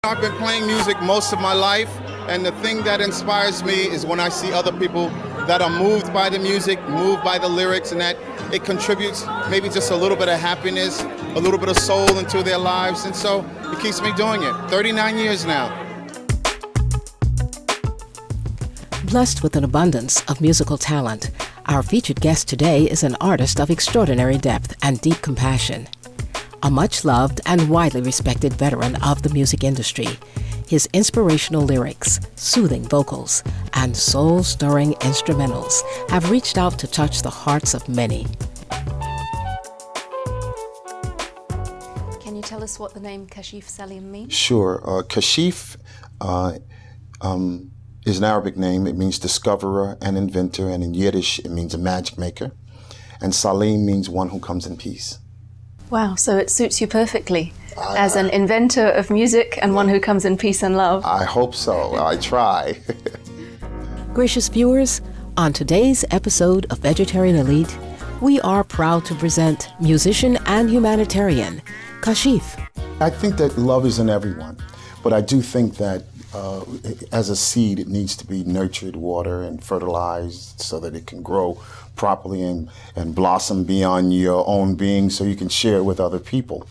I've been playing music most of my life, and the thing that inspires me is when I see other people that are moved by the music, moved by the lyrics, and that it contributes maybe just a little bit of happiness, a little bit of soul into their lives, and so it keeps me doing it. 39 years now. Blessed with an abundance of musical talent, our featured guest today is an artist of extraordinary depth and deep compassion. A much-loved and widely respected veteran of the music industry, his inspirational lyrics, soothing vocals, and soul-stirring instrumentals have reached out to touch the hearts of many. Can you tell us what the name Kashif Saleem means? Sure. Kashif is an Arabic name. It means discoverer and inventor, and in Yiddish it means a magic maker. And Saleem means one who comes in peace. Wow, so it suits you perfectly as an inventor of music and one who comes in peace and love. I hope so. I try. Gracious viewers, on today's episode of Vegetarian Elite, we are proud to present musician and humanitarian, Kashif. I think that love is in everyone, but I do think that as a seed, it needs to be nurtured, watered, and fertilized so that it can grow properly and blossom beyond your own being so you can share it with other people.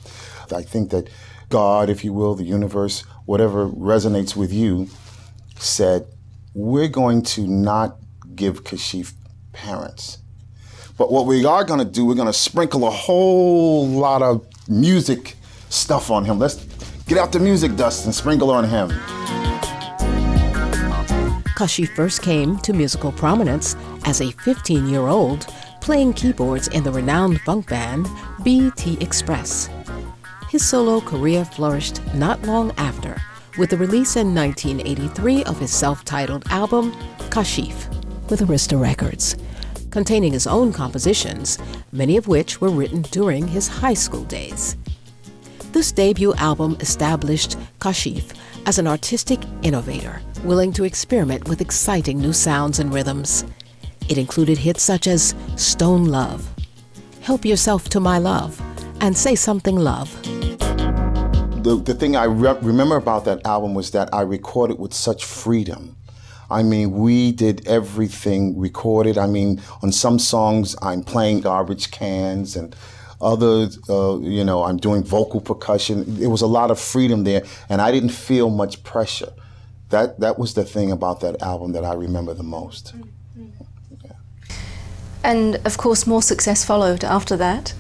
I think that God, if you will, the universe, whatever resonates with you, said, we're going to not give Kashif parents. But what we are going to do, we're going to sprinkle a whole lot of music stuff on him. Let's get out the music dust and sprinkle on him. Kashif first came to musical prominence as a 15-year-old playing keyboards in the renowned funk band BT Express. His solo career flourished not long after with the release in 1983 of his self-titled album, Kashif, with Arista Records, containing his own compositions, many of which were written during his high school days. This debut album established Kashif as an artistic innovator, willing to experiment with exciting new sounds and rhythms. It included hits such as Stone Love, Help Yourself to My Love, and Say Something Love. The thing I remember about that album was that I recorded with such freedom. I mean, we did everything recorded. I mean, on some songs, I'm playing garbage cans, and others, I'm doing vocal percussion. There was a lot of freedom there, and I didn't feel much pressure. That was the thing about that album that I remember the most. Yeah. And of course, more success followed after that.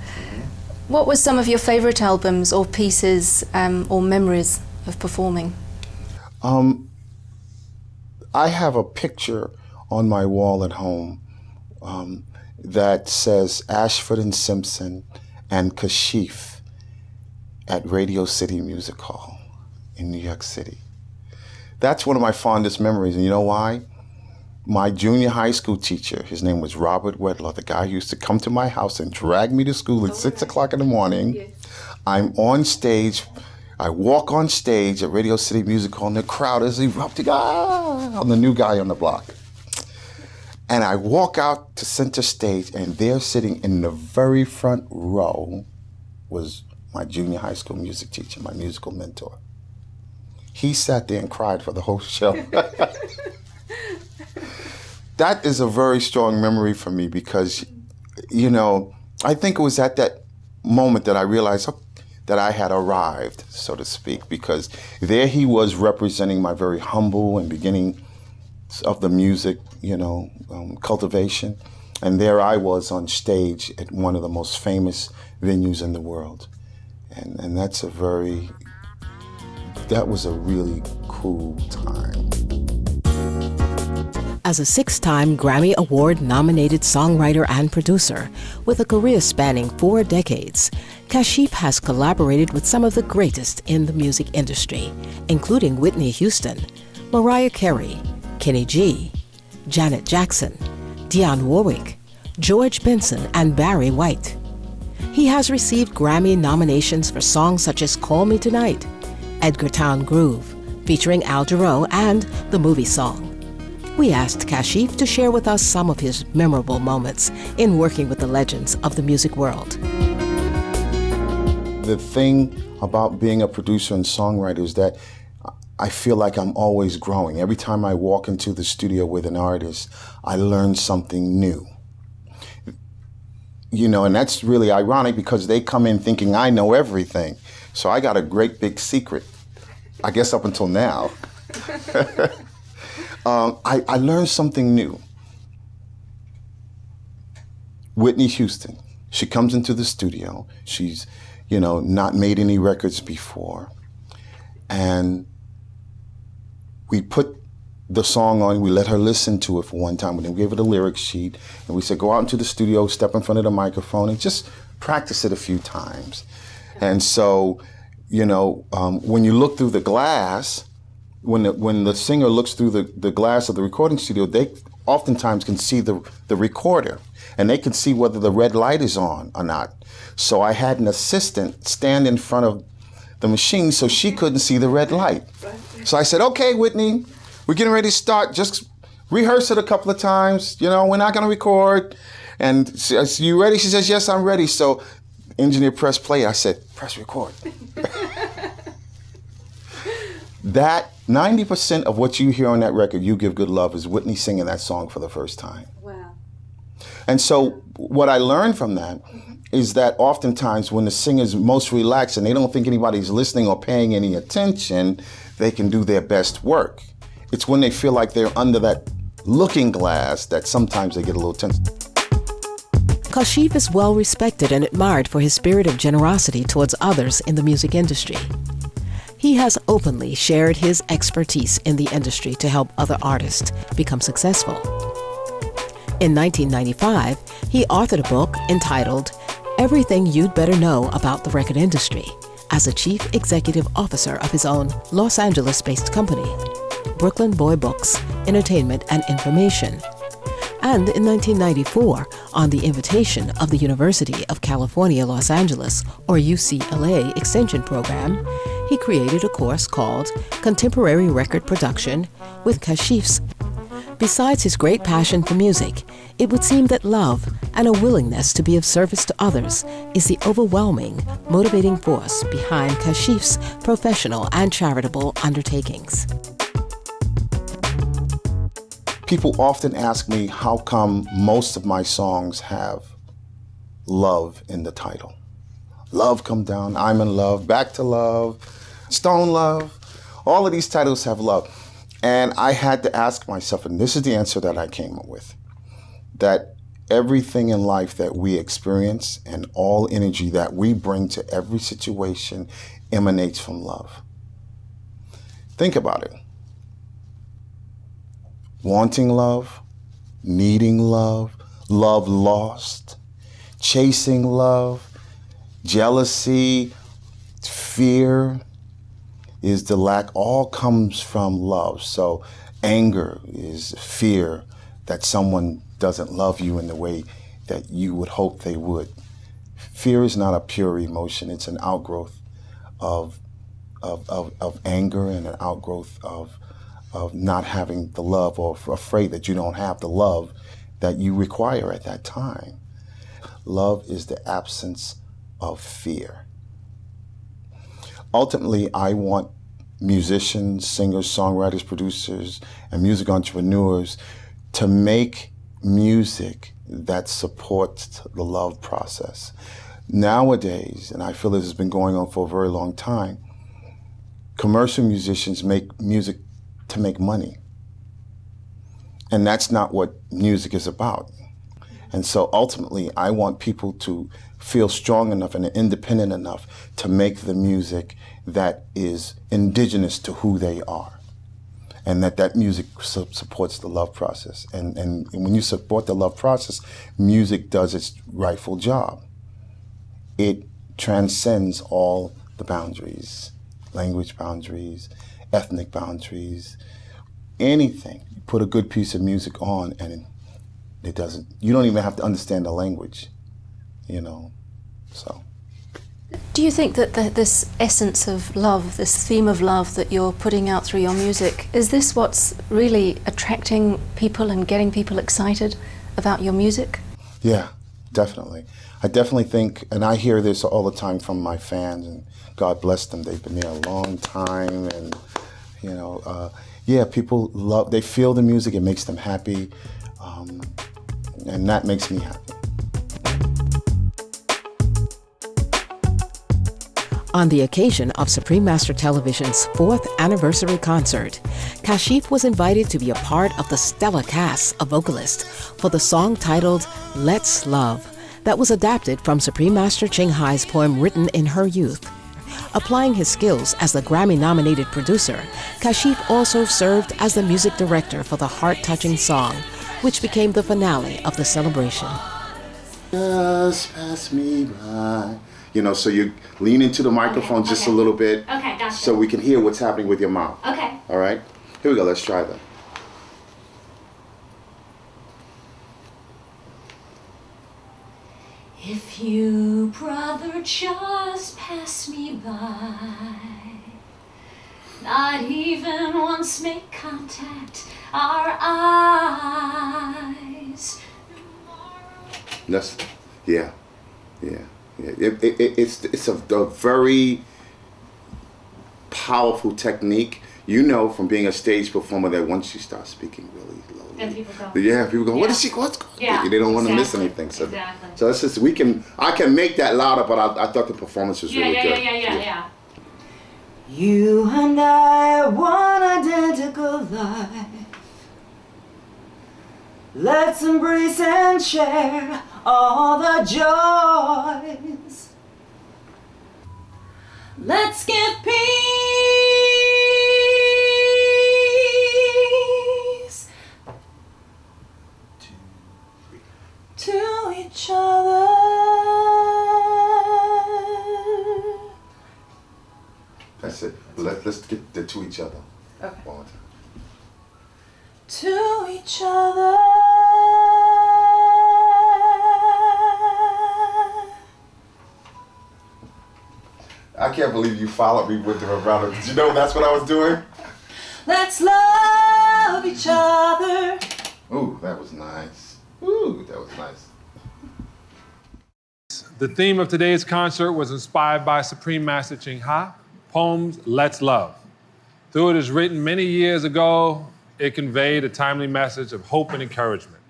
What were some of your favorite albums or pieces or memories of performing? I have a picture on my wall at home that says Ashford and Simpson and Kashif at Radio City Music Hall in New York City. That's one of my fondest memories, and you know why? My junior high school teacher, his name was Robert Wedlaw, the guy who used to come to my house and drag me to school at 6 o'clock in the morning. Yes. I'm on stage. I walk on stage at Radio City Music Hall, and the crowd is erupting. I'm the new guy on the block. And I walk out to center stage, and there sitting in the very front row was my junior high school music teacher, my musical mentor. He sat there and cried for the whole show. That is a very strong memory for me because, I think it was at that moment that I realized that I had arrived, so to speak, because there he was representing my very humble and beginning of the music, cultivation. And there I was on stage at one of the most famous venues in the world. And that was a really cool time. As a 6-time Grammy Award-nominated songwriter and producer, with a career spanning 4 decades, Kashif has collaborated with some of the greatest in the music industry, including Whitney Houston, Mariah Carey, Kenny G, Janet Jackson, Dionne Warwick, George Benson, and Barry White. He has received Grammy nominations for songs such as Call Me Tonight, Edgartown Groove, featuring Al Jarreau, and the movie song. We asked Kashif to share with us some of his memorable moments in working with the legends of the music world. The thing about being a producer and songwriter is that I feel like I'm always growing. Every time I walk into the studio with an artist, I learn something new. You know, and that's really ironic because they come in thinking I know everything. So I got a great big secret, I guess up until now. I learned something new. Whitney Houston, she comes into the studio. She's, you know, not made any records before. And we put the song on, we let her listen to it for one time, and then we gave her the lyric sheet, and we said, go out into the studio, step in front of the microphone, and just practice it a few times. And so, you know, when you look through the glass, when the singer looks through the glass of the recording studio, they oftentimes can see the recorder, and they can see whether the red light is on or not. So I had an assistant stand in front of the machine so she couldn't see the red light. So I said, okay, Whitney, we're getting ready to start. Just rehearse it a couple of times. You know, we're not going to record. And she says, you ready? She says, yes, I'm ready. So engineer pressed play. I said, press record. That 90% of what you hear on that record, You Give Good Love, is Whitney singing that song for the first time. Wow. And so what I learned from that is that oftentimes when the singer's most relaxed and they don't think anybody's listening or paying any attention, they can do their best work. It's when they feel like they're under that looking glass that sometimes they get a little tense. Kashif is well respected and admired for his spirit of generosity towards others in the music industry. He has openly shared his expertise in the industry to help other artists become successful. In 1995, he authored a book entitled Everything You'd Better Know About the Record Industry as a chief executive officer of his own Los Angeles-based company, Brooklyn Boy Books, Entertainment and Information. And in 1994, on the invitation of the University of California, Los Angeles, or UCLA Extension Program, he created a course called Contemporary Record Production with Kashif's. Besides his great passion for music, it would seem that love and a willingness to be of service to others is the overwhelming, motivating force behind Kashif's professional and charitable undertakings. People often ask me how come most of my songs have love in the title. Love Come Down, I'm in Love, Back to Love, Stone Love. All of these titles have love. And I had to ask myself, and this is the answer that I came up with, that everything in life that we experience and all energy that we bring to every situation emanates from love. Think about it. Wanting love, needing love, love lost, chasing love, jealousy, fear is the lack, all comes from love. So anger is fear that someone doesn't love you in the way that you would hope they would. Fear is not a pure emotion. It's an outgrowth of anger and an outgrowth of not having the love, or afraid that you don't have the love that you require at that time. Love is the absence of fear. Ultimately, I want musicians, singers, songwriters, producers, and music entrepreneurs to make music that supports the love process. Nowadays, and I feel this has been going on for a very long time, commercial musicians make music to make money. And that's not what music is about. And so ultimately, I want people to feel strong enough and independent enough to make the music that is indigenous to who they are. And that music supports the love process. And when you support the love process, music does its rightful job. It transcends all the boundaries, language boundaries, ethnic boundaries, anything. You put a good piece of music on and it doesn't, you don't even have to understand the language, you know, so. Do you think that this essence of love, this theme of love that you're putting out through your music, is this what's really attracting people and getting people excited about your music? Yeah, definitely. I definitely think, and I hear this all the time from my fans, and God bless them, they've been there a long time, and you yeah, people love, they feel the music, it makes them happy, and that makes me happy. On the occasion of Supreme Master Television's 4th anniversary concert, Kashif was invited to be a part of the stellar cast of vocalists for the song titled Let's Love, that was adapted from Supreme Master Ching Hai's poem written in her youth. Applying his skills as the Grammy-nominated producer, Kashif also served as the music director for the heart-touching song, which became the finale of the celebration. Just pass me by. You know, so you lean into the microphone just a little bit. Okay, gotcha. So we can hear what's happening with your mouth. Okay. All right? Here we go, let's try that. If you, brother, just pass me by, not even once make contact, our eyes. That's, yeah. It's a very powerful technique. You know from being a stage performer that once you start speaking really low, Then people go. yeah, people go, Yeah. what's going on? Yeah, They don't want to miss exactly. anything. So, Exactly. so it's just, I can make that louder, but I thought the performance was really good. Yeah. You and I, one identical life. Let's embrace and share all the joys. Let's give peace to each other. That's it. Let's get the to each other. Okay. One more time. To each other. I can't believe you followed me with the vibrato. Did you know that's what I was doing? Let's love each other. Ooh, that was nice. Ooh, that was nice. The theme of today's concert was inspired by Supreme Master Ching Hai, poems Let's Love. Though it was written many years ago, it conveyed a timely message of hope and encouragement.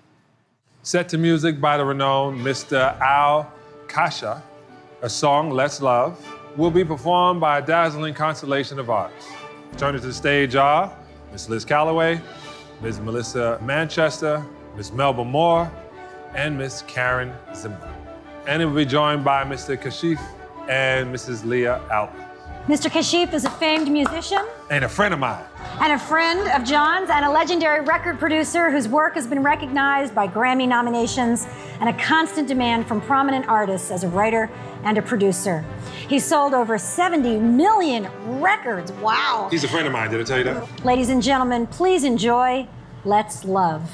Set to music by the renowned Mr. Al Kasha, a song, Let's Love, will be performed by a dazzling constellation of artists. Returning to the stage are Miss Liz Calloway, Ms. Melissa Manchester, Ms. Melba Moore, and Miss Karen Zimmer. And it will be joined by Mr. Kashif and Mrs. Leah Allen. Mr. Kashif is a famed musician And a friend of mine. and a friend of John's and a legendary record producer whose work has been recognized by Grammy nominations and a constant demand from prominent artists as a writer and a producer. He's sold over 70 million records. Wow. He's a friend of mine, did I tell you that? Ladies and gentlemen, please enjoy Let's Love.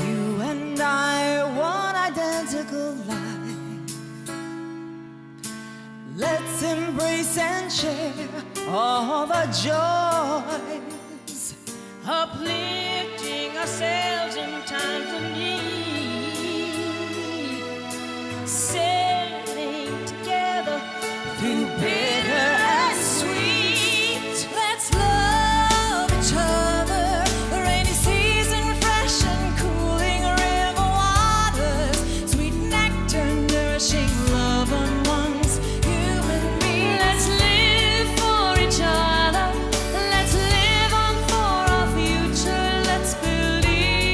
You and I, one identical life. Let's embrace and share all the joys, uplifting ourselves in times of need, sailing together through bitter and sweet. Let's love each other. The rainy season, fresh and cooling river waters, sweet nectar nourishing love on ones, you and me. Let's live for each other. Let's live on for our future. Let's believe.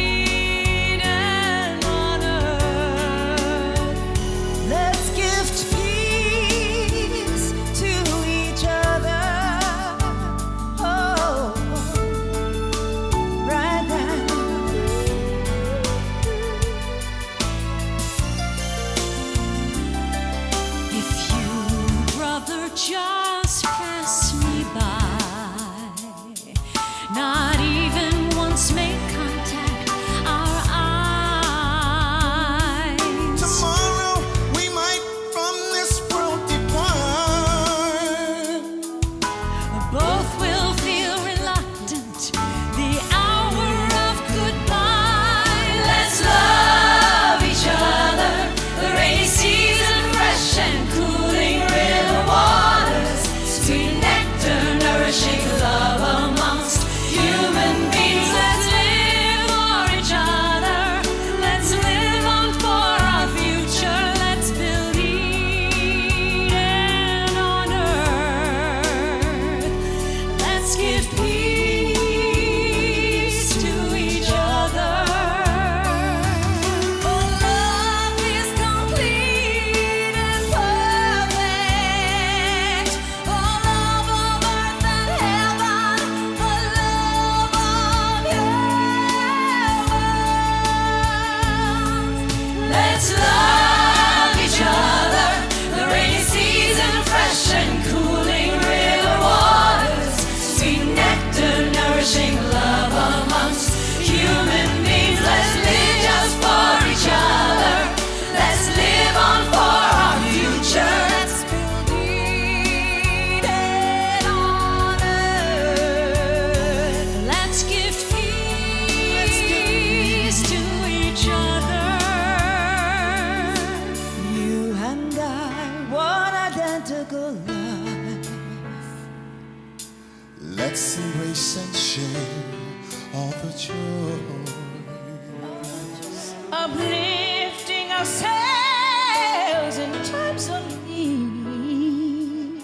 Uplifting ourselves in times of need,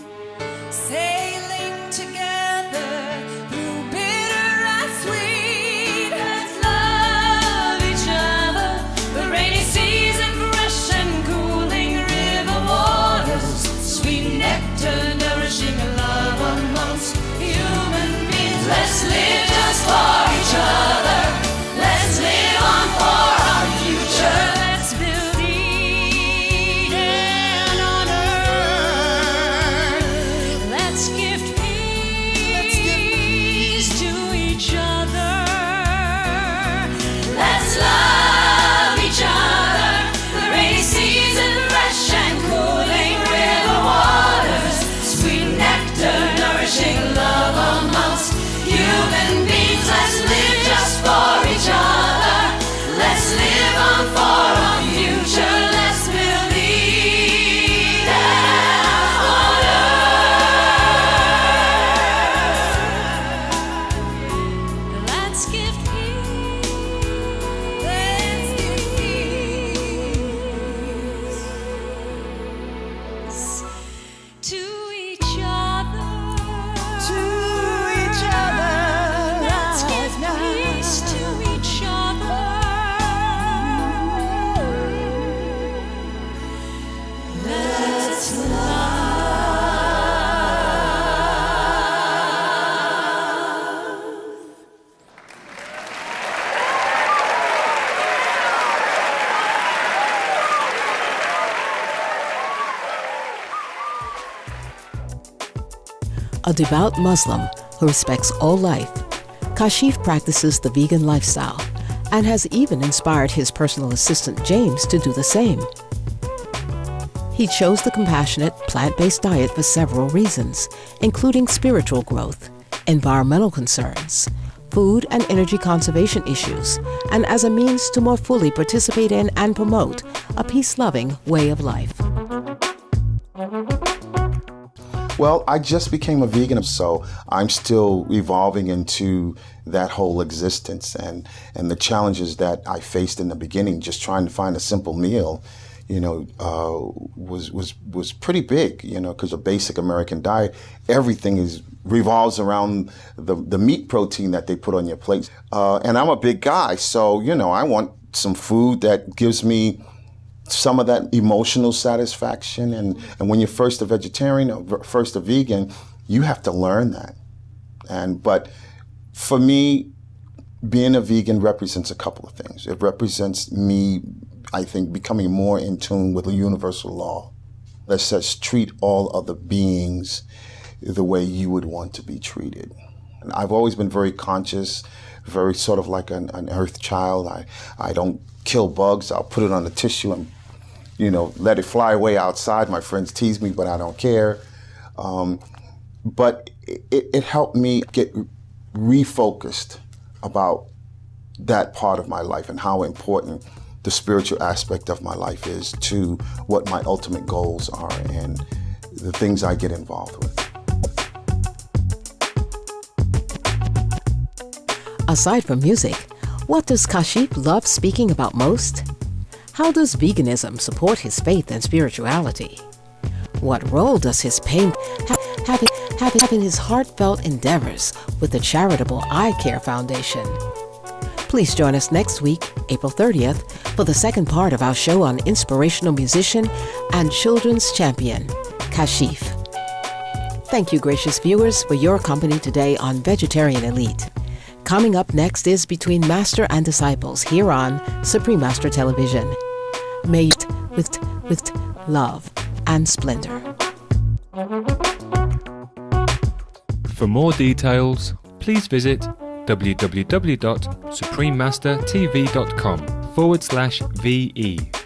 sailing together through bitter and sweet. Let's love each other, the rainy season, fresh and cooling river waters, sweet nectar, nourishing love amongst human beings. Let's live just for each other. Let's live on for our future. Let's build Eden on earth. Let's give peace to each other. Let's love each other. The rainy season, fresh and cooling river waters, sweet nectar, nourishing love amongst human beings. Let's live just for each other. Let's live on for our future. Let's build Eden on earth. Let's give peace. Let's give peace to each other. To each other. Let's give peace to each other. Let's love. A devout Muslim who respects all life, Kashif practices the vegan lifestyle and has even inspired his personal assistant James to do the same. He chose the compassionate, plant-based diet for several reasons, including spiritual growth, environmental concerns, food and energy conservation issues, and as a means to more fully participate in and promote a peace-loving way of life. Well, I just became a vegan, so I'm still evolving into that whole existence, and the challenges that I faced in the beginning, just trying to find a simple meal, was pretty big, because a basic American diet, everything revolves around the meat protein that they put on your plate. And I'm a big guy, so, I want some food that gives me some of that emotional satisfaction. And when you're first a vegetarian or first a vegan, you have to learn that. But for me, being a vegan represents a couple of things. It represents me, I think, becoming more in tune with the universal law that says treat all other beings the way you would want to be treated. And I've always been very conscious, very sort of like an earth child. I don't kill bugs. I'll put it on a tissue and let it fly away outside. My friends tease me, but I don't care. But it helped me get refocused about that part of my life and how important the spiritual aspect of my life is to what my ultimate goals are and the things I get involved with. Aside from music, what does Kashif love speaking about most? How does veganism support his faith and spirituality? What role does his pain have in his heartfelt endeavors with the charitable Eye Care Foundation? Please join us next week, April 30th, for the second part of our show on inspirational musician and children's champion, Kashif. Thank you, gracious viewers, for your company today on Vegetarian Elite. Coming up next is Between Master and Disciples here on Supreme Master Television. Made with love and splendor. For more details, please visit www.suprememastertv.com/VE.